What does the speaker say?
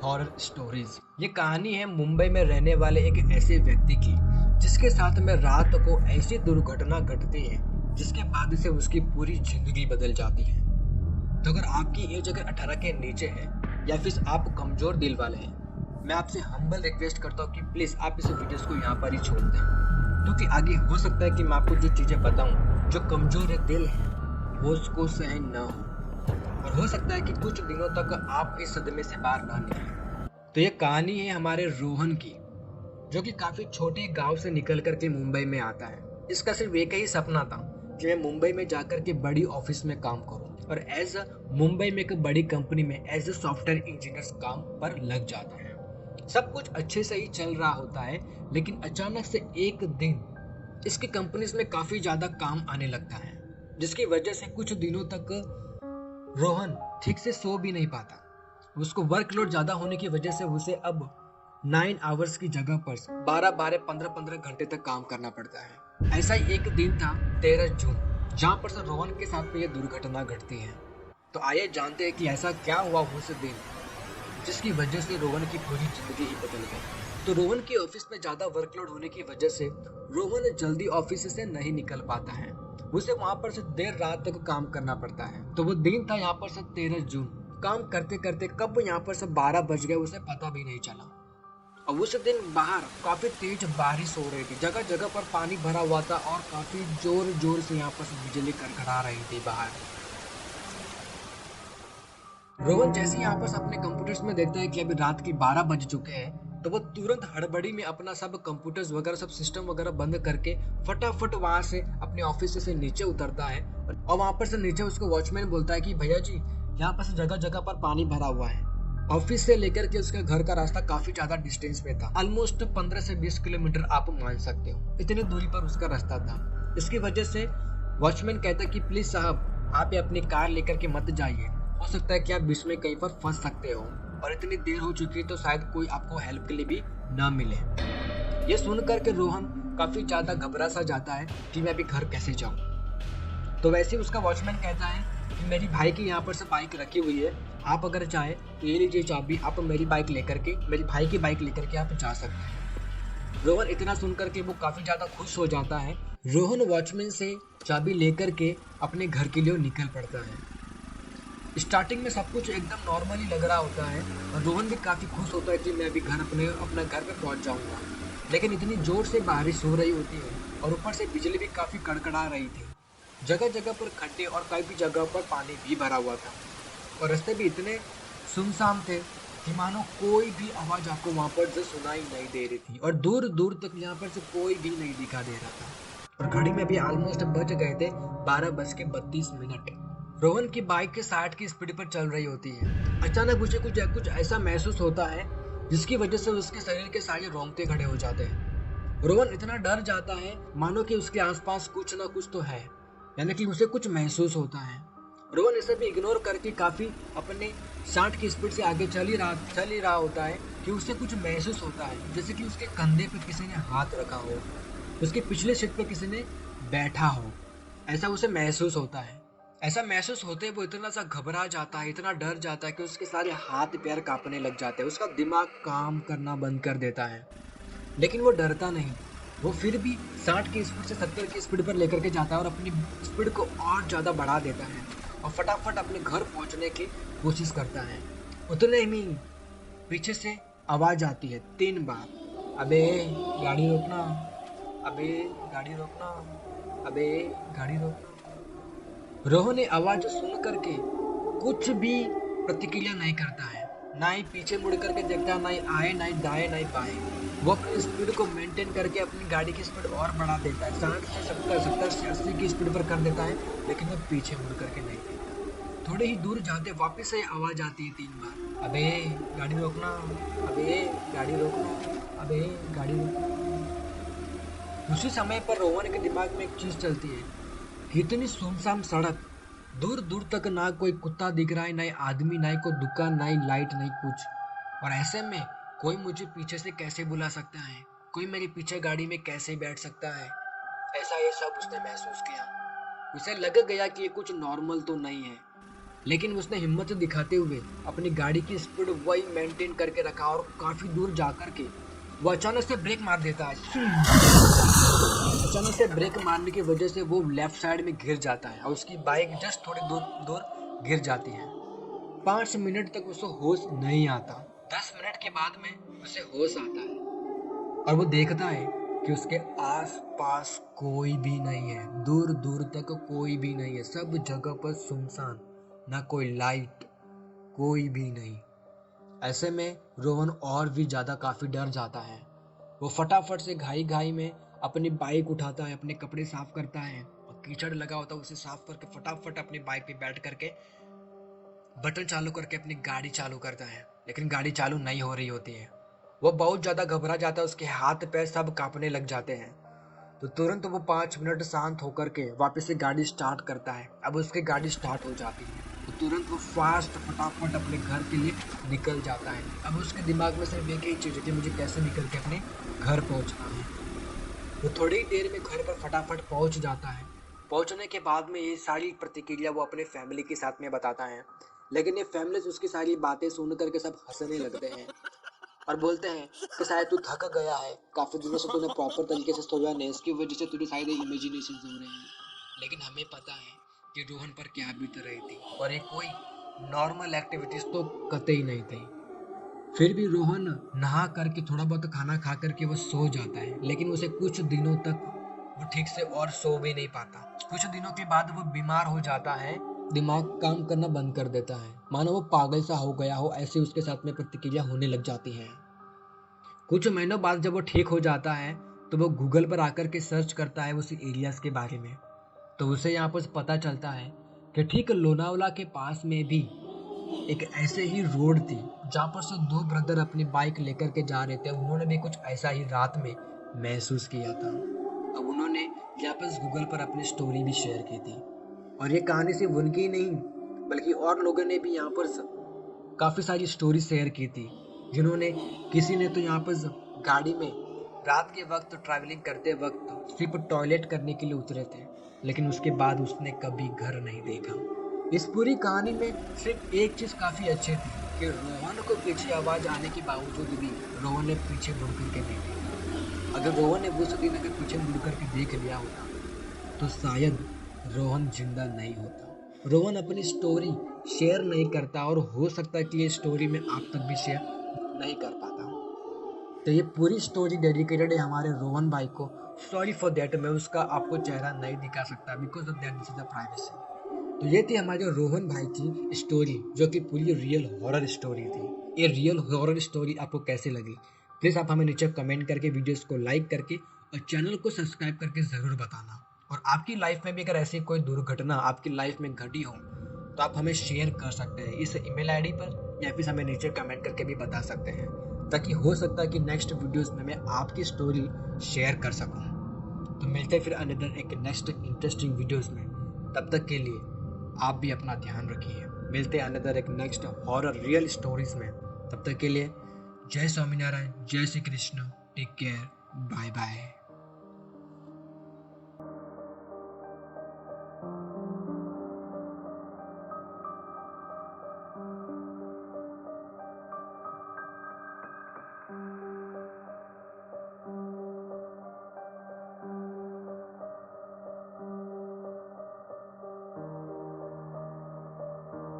Horror stories. ये कहानी है मुंबई में रहने वाले एक ऐसे व्यक्ति की जिसके साथ में रात को ऐसी दुर्घटना घटती है जिसके बाद से उसकी पूरी जिंदगी बदल जाती है। तो अगर आपकी एज अगर 18 के नीचे है या फिर आप कमजोर दिल वाले हैं, मैं आपसे हम्बल रिक्वेस्ट करता हूँ कि प्लीज आप इस वीडियोस को यहाँ पर ही छोड़ दें, क्योंकि आगे हो सकता है कि मैं आपको जो चीजें बताऊं जो कमजोर है दिल है वो उसको सहन न हो, और हो सकता है कि कुछ दिनों तक आप इस सदमे से बाहर ना निकलें। तो ये कहानी है हमारे रोहन की, जो कि काफी छोटे गांव से निकल करके मुंबई में आता है। इसका सिर्फ एक ही सपना था कि मैं मुंबई में जाकर के बड़ी ऑफिस में काम करूं, और एज अ मुंबई में एक बड़ी कंपनी में एज अ सॉफ्टवेयर इंजीनियर काम पर लग जाता है। सब कुछ अच्छे से ही चल रहा होता है, लेकिन अचानक से एक दिन इसकी कंपनीज में काफी ज्यादा काम आने लगता है, जिसकी वजह से कुछ दिनों तक रोहन ठीक से सो भी नहीं पाता। उसको वर्कलोड ज्यादा होने की वजह से उसे अब 9 आवर्स की जगह पर 12-12, 15-15 घंटे तक काम करना पड़ता है। ऐसा ही एक दिन था 13 जून, जहां पर से रोहन के साथ में यह दुर्घटना घटती है। तो आइए जानते हैं कि ऐसा क्या हुआ उस दिन जिसकी वजह से रोहन की पूरी जिंदगी ही बदल गई। तो रोहन की ऑफिस में ज्यादा वर्कलोड होने की वजह से रोहन जल्दी ऑफिस से नहीं निकल पाता है। उसे वहां पर से देर रात तक काम करना पड़ता है। तो वो दिन था यहाँ पर से 13 जून। काम करते करते कब यहाँ पर से 12 बज गए उसे पता भी नहीं चला। और उस दिन बाहर काफी तेज बारिश हो रही थी, जगह जगह पर पानी भरा हुआ था और काफी जोर जोर से यहाँ पर से बिजली कड़कड़ा रही थी बाहर। रोहन जैसे यहाँ पर अपने कंप्यूटर्स में देखता है कि अभी रात के 12 बज चुके हैं, तो वो तुरंत हड़बड़ी में अपना सब कंप्यूटर्स वगैरह सब सिस्टम वगैरह बंद करके फटाफट वहां से अपने ऑफिस से नीचे उतरता है। और वहां पर से नीचे उसको वॉचमैन बोलता है कि भैया जी, यहाँ पर से जगह जगह पर पानी भरा हुआ है। ऑफिस से लेकर के उसके घर का रास्ता काफी ज्यादा डिस्टेंस पे था, ऑलमोस्ट 15 से 20 किलोमीटर आप मान सकते हो, इतनी दूरी पर उसका रास्ता था। इसकी वजह से वॉचमैन कहता है कि प्लीज साहब, आप ये अपनी कार लेकर के मत जाइए, हो सकता है कि आप बीच में कहीं पर फंस सकते हो, और इतनी देर हो चुकी है तो शायद कोई आपको हेल्प के लिए भी ना मिले। ये सुन करके रोहन काफी ज्यादा घबरा सा जाता है कि मैं अभी घर कैसे जाऊं। तो वैसे ही उसका वॉचमैन कहता है कि मेरी भाई की यहाँ पर से बाइक रखी हुई है, आप अगर चाहे तो ये लीजिए चाबी, आप मेरी बाइक लेकर के, मेरी भाई की बाइक लेकर के आप जा सकते हैं। रोहन इतना सुनकर के वो काफी ज्यादा खुश हो जाता है। रोहन वॉचमैन से चाबी लेकर के अपने घर के लिए निकल पड़ता है। स्टार्टिंग में सब कुछ एकदम नॉर्मली लग रहा होता है, और रोहन भी काफी खुश होता है कि मैं अभी अपना घर पे पहुंच जाऊंगा। लेकिन इतनी जोर से बारिश हो रही होती है और ऊपर से बिजली भी काफी कड़कड़ा रही थी। जगह जगह पर खड्डे और कई जगह पर पानी भी भरा हुआ था, और रास्ते भी इतने सुनसान थे कि मानो कोई भी आवाज आपको वहां पर से सुनाई नहीं दे रही थी, और दूर दूर तक यहाँ पर से कोई भी नहीं दिखा दे रहा था। और घड़ी में भी ऑलमोस्ट बज गए थे 12:32। रोहन की बाइक के 60 की स्पीड पर चल रही होती है। अचानक उसे कुछ ऐसा महसूस होता है जिसकी वजह से उसके शरीर के सारे रोंगटे खड़े हो जाते हैं। रोहन इतना डर जाता है मानो कि उसके आसपास कुछ ना कुछ तो है, यानी कि उसे कुछ महसूस होता है। रोहन इसे भी इग्नोर करके काफी अपने 60 की स्पीड से आगे चल ही रहा होता है कि उसे कुछ महसूस होता है, जैसे कि उसके कंधे पे किसी ने हाथ रखा हो, उसके पिछले सीट पे किसी ने बैठा हो, ऐसा उसे महसूस होता है। ऐसा महसूस होते वो इतना सा घबरा जाता है, इतना डर जाता है कि उसके सारे हाथ पैर कांपने लग जाते हैं, उसका दिमाग काम करना बंद कर देता है। लेकिन वो डरता नहीं, वो फिर भी 60 की स्पीड से 70 की स्पीड पर लेकर के जाता है और अपनी स्पीड को और ज़्यादा बढ़ा देता है, और फटाफट अपने घर पहुंचने की कोशिश करता है। उतने में पीछे से आवाज़ आती है 3 बार, अबे गाड़ी रोकना, अबे गाड़ी रोकना, अबे गाड़ी रोकना। रोहन ने आवाज सुन करके कुछ भी प्रतिक्रिया नहीं करता है, ना ही पीछे मुड़ करके देखता है, ना ही आए ना ही दाएं ना ही बाएं। वो अपनी स्पीड को मेंटेन करके अपनी गाड़ी की स्पीड और बढ़ा देता है, 60 से 70, 70 से 80 की स्पीड पर कर देता है, लेकिन वो पीछे मुड़ करके नहीं देखता। थोड़े ही दूर जाते वापस से आवाज आती है 3 बार, अबे गाड़ी रोकना, अबे गाड़ी रोकना, अबे गाड़ी रोकना। उसी समय पर रोहन के दिमाग में एक चीज चलती है कि इतनी सुनसान सड़क, दूर दूर तक ना कोई कुत्ता दिख रहा है, ना ही आदमी, ना ही कोई दुकान, ना ही लाइट, नहीं कुछ। और ऐसे में कोई मुझे पीछे से कैसे बुला सकता है, कोई मेरे पीछे गाड़ी में कैसे बैठ सकता है। ऐसा ये सब उसने महसूस किया। उसे लग गया कि ये कुछ नॉर्मल तो नहीं है। लेकिन उसने हिम्मत दिखाते हुए अपनी गाड़ी की स्पीड वही मेंटेन करके रखा और काफी दूर जाकर के वो अचानक से ब्रेक मार देता है। अचानक से ब्रेक मारने की वजह से वो लेफ्ट साइड में गिर जाता है और उसकी बाइक जस्ट थोड़ी दूर दूर गिर जाती है। 5 मिनट तक उसे होश नहीं आता। 10 मिनट के बाद में उसे होश आता है और वो देखता है कि उसके आस पास कोई भी नहीं है, दूर दूर तक कोई भी नहीं है, सब जगह पर सुनसान, ना कोई लाइट, कोई भी नहीं। ऐसे में रोहन और भी ज्यादा काफी डर जाता है। वो फटाफट से घाई घाई में अपनी बाइक उठाता है, अपने कपड़े साफ करता है और कीचड़ लगा होता है उसे साफ करके फटाफट अपनी बाइक पे बैठ करके बटन चालू करके अपनी गाड़ी चालू करता है। लेकिन गाड़ी चालू नहीं हो रही होती है। वो बहुत ज्यादा घबरा जाता है, उसके हाथ पैर सब कांपने लग जाते हैं। तो तुरंत वो 5 मिनट शांत होकर के वापस से गाड़ी स्टार्ट करता है। अब उसकी गाड़ी स्टार्ट हो जाती है तो तुरंत वो फटाफट अपने घर के लिए निकल जाता है। अब उसके दिमाग में सिर्फ एक ही चीज है कि मुझे कैसे निकल के अपने घर पहुंचना है। वो थोड़ी ही देर में घर पर फटाफट पहुंच जाता है। पहुंचने के बाद में ये सारी प्रतिक्रिया वो अपने फैमिली के साथ में बताता है। लेकिन ये फैमिली उसकी सारी बातें सुन करके सब हंसने लगते हैं और बोलते हैं कि शायद तू थक गया है, काफी दिनों से तूने प्रॉपर तरीके से सोया नहीं, इसकी वजह से तुझे शायद इमेजिनेशन हो रही है। लेकिन हमें पता है कि रोहन पर क्या बीत रही थी और ये कोई नॉर्मल एक्टिविटीज तो कतई नहीं थी। फिर भी रोहन नहा करके थोड़ा बहुत खाना खा करके वो सो जाता है। लेकिन उसे कुछ दिनों तक वो ठीक से और सो भी नहीं पाता। कुछ दिनों के बाद वो बीमार हो जाता है, दिमाग काम करना बंद कर देता है, मानो वो पागल सा हो गया हो, ऐसी उसके साथ में प्रतिक्रिया होने लग जाती है। कुछ महीनों बाद जब वो ठीक हो जाता है तो वो गूगल पर आकर के सर्च करता है उस एरियाज के बारे में। तो उसे यहाँ पर पता चलता है कि ठीक लोनावला के पास में भी एक ऐसे ही रोड थी जहाँ पर से दो ब्रदर अपनी बाइक लेकर के जा रहे थे। उन्होंने भी कुछ ऐसा ही रात में महसूस किया था। अब उन्होंने यहाँ पर गूगल पर अपनी स्टोरी भी शेयर की थी और ये कहानी सिर्फ उनकी ही नहीं बल्कि और लोगों ने भी यहाँ पर काफी सारी स्टोरी शेयर की थी। जिन्होंने किसी ने तो यहाँ पर गाड़ी में रात के वक्त ट्रैवलिंग करते वक्त सिर्फ टॉयलेट करने के लिए उतरे थे, लेकिन उसके बाद उसने कभी घर नहीं देखा। इस पूरी कहानी में सिर्फ एक चीज काफी अच्छी थी कि रोहन को पीछे आवाज आने के बावजूद भी रोहन ने पीछे मुड़ करके नहीं देखा। अगर रोहन ने उस दिन अगर पीछे मुड़ करके देख लिया होता तो शायद रोहन जिंदा नहीं होता। रोहन अपनी स्टोरी शेयर नहीं करता और हो सकता है कि ये स्टोरी में आप तक भी शेयर नहीं कर पाता। तो ये पूरी स्टोरी डेडिकेटेड है हमारे रोहन भाई को। सॉरी फॉर दैट, मैं उसका आपको चेहरा नहीं दिखा सकता because of that this is the privacy. तो ये थी हमारे रोहन भाई की स्टोरी जो कि पूरी रियल हॉरर स्टोरी थी। ये रियल हॉरर स्टोरी आपको कैसे लगी प्लीज़ आप हमें नीचे कमेंट करके वीडियोस को लाइक करके और चैनल को सब्सक्राइब करके ज़रूर बताना। और आपकी लाइफ में भी अगर ऐसी कोई दुर्घटना आपकी लाइफ में घटी हो तो आप हमें शेयर कर सकते हैं इस ईमेल आईडी पर या फिर हमें नीचे कमेंट करके भी बता सकते हैं, ताकि हो सकता है कि नेक्स्ट वीडियोस में मैं आपकी स्टोरी शेयर कर सकूं। तो मिलते हैं फिर अनदर एक नेक्स्ट इंटरेस्टिंग वीडियोस में। तब तक के लिए आप भी अपना ध्यान रखिए। मिलते हैं अनदर एक नेक्स्ट हॉरर रियल स्टोरीज में। तब तक के लिए जय स्वामीनारायण, जय Shri Krishna, take care, bye bye.